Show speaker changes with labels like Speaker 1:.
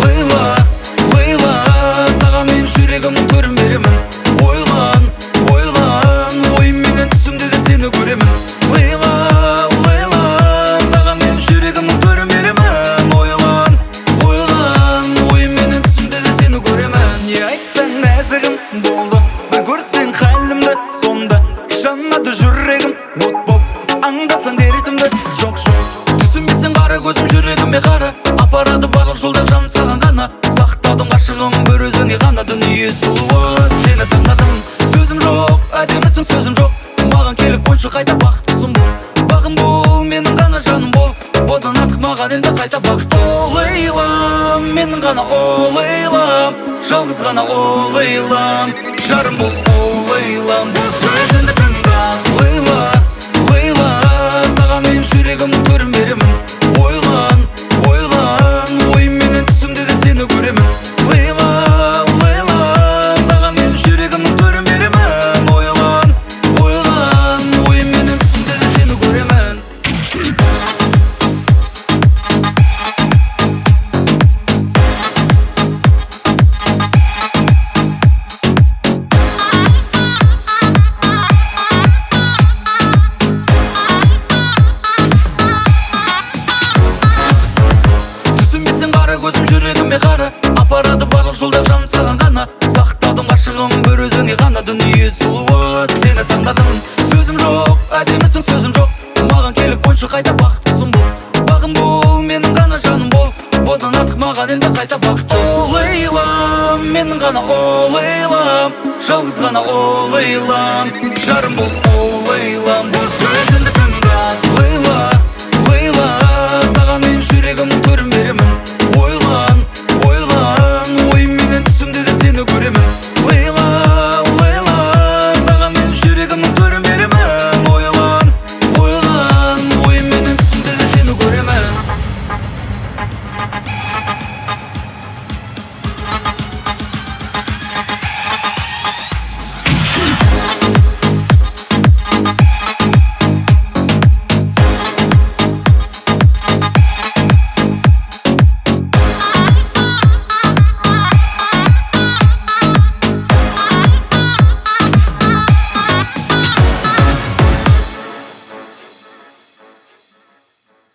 Speaker 1: Лейла, Лейла, саған мен жүрегімнің төрін беремін. Ойлан, ойлан, ойымменен түсімде де сені көремін. Лейла, Лейла, саған мен жүрегімнің төрін беремін. Ойлан, ойлан, ойымменен түсімде де сені көремін. Не айтсаң нәзігім болды, бір көрсең халімді, сонда жанады жүрегім. От боп аңдасаң дертімді, жоқ жоқ түсінбесең қара көзім жүрегіме қара. Апарады барлық жолда жаным саған ғана. Сақтадым ғашығым бір өзіңе ғана. Дүние сұлуы сені таңдадым. Сөзім жоқ, әдемісің сөзім жоқ. Маған келіп қойшы қайта бақыттысың бол. Бағым бол, менің ғана жаным бол. Одан артық маған енді қайта бақыт. О Лейлам, менің ғана о Лейлам. Жалғыз ғана о Лейлам. Жарым бол о Лейлам. Бұл сөзімді тыңда Лейла, Лейла, саған мен жүрегімнің төрін беремін. Ойлан, ойлан, ойымменен түсімде де сені көремін. Лейла, Лейла, саған мен жүрегімнің төрін беремін. Ойлан, ойлан, ойымменен түсімде де сені көремін. Көзім жүрегіме қара. Апарады барлық жолда жаным саған ғана. Сақтадым ғашығым бір өзіңе ғана. Дүние сұлуы сені таңдадым. Сөзім жоқ, әдемісің сөзім жоқ. Маған келіп қойшы қайта бақыттысың бол. Бағым бол, менің ғана жаным бол. Одан артық маған енді қайта бақыт. О Лейлам, менің ғана о Лейлам. Жалғыз ғана о Лейлам. Жарым бол о Лейлам.